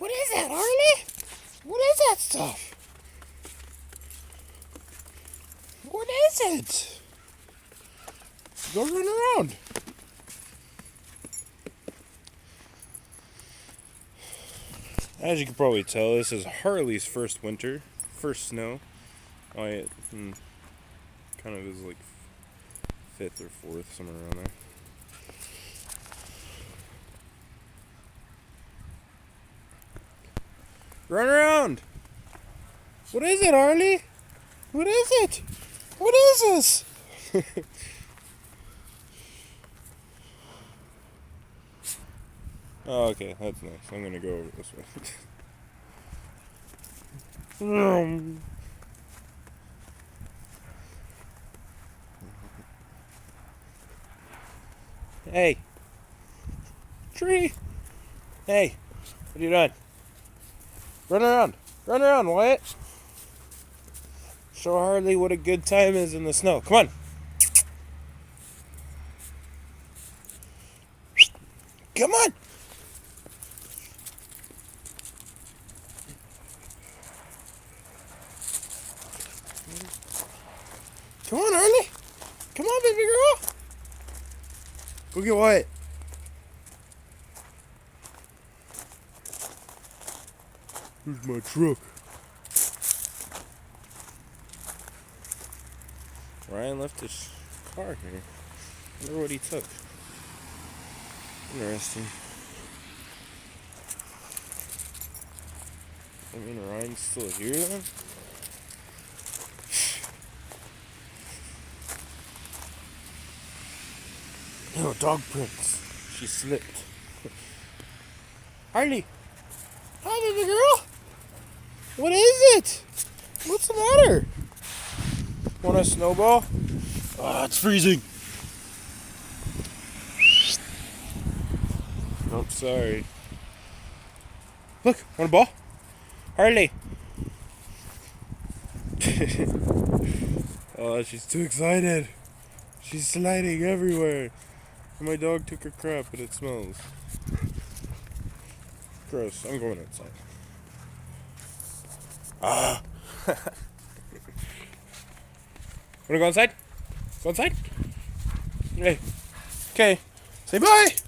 What is that, Harley? What is that stuff? What is it? Go run around. As you can probably tell, this is Harley's first winter, first snow. Oh, yeah, kind of is like 5th or 4th, somewhere around there. Run around! What is it, Harley? What is it? What is this? Oh, okay, that's nice. I'm gonna go over this way. Hey. Tree. Hey. What are you doing? Run around. Run around, Wyatt. Show Harley what a good time is in the snow. Come on. Come on. Come on, Harley. Come on, baby girl. Go get Wyatt. Here's my truck. Ryan left his car here. I wonder what he took. Interesting. I mean, Ryan's still here then? No, dog prints. She slipped. Harley! Hi, baby girl! What is it? What's the matter? Want a snowball? Oh, it's freezing. Oh, sorry. Look, want a ball? Harley! Oh, she's too excited. She's sliding everywhere. My dog took her crap and it smells. Gross. I'm going outside. Ah! Wanna go inside? Go inside? Hey. Okay. Say bye!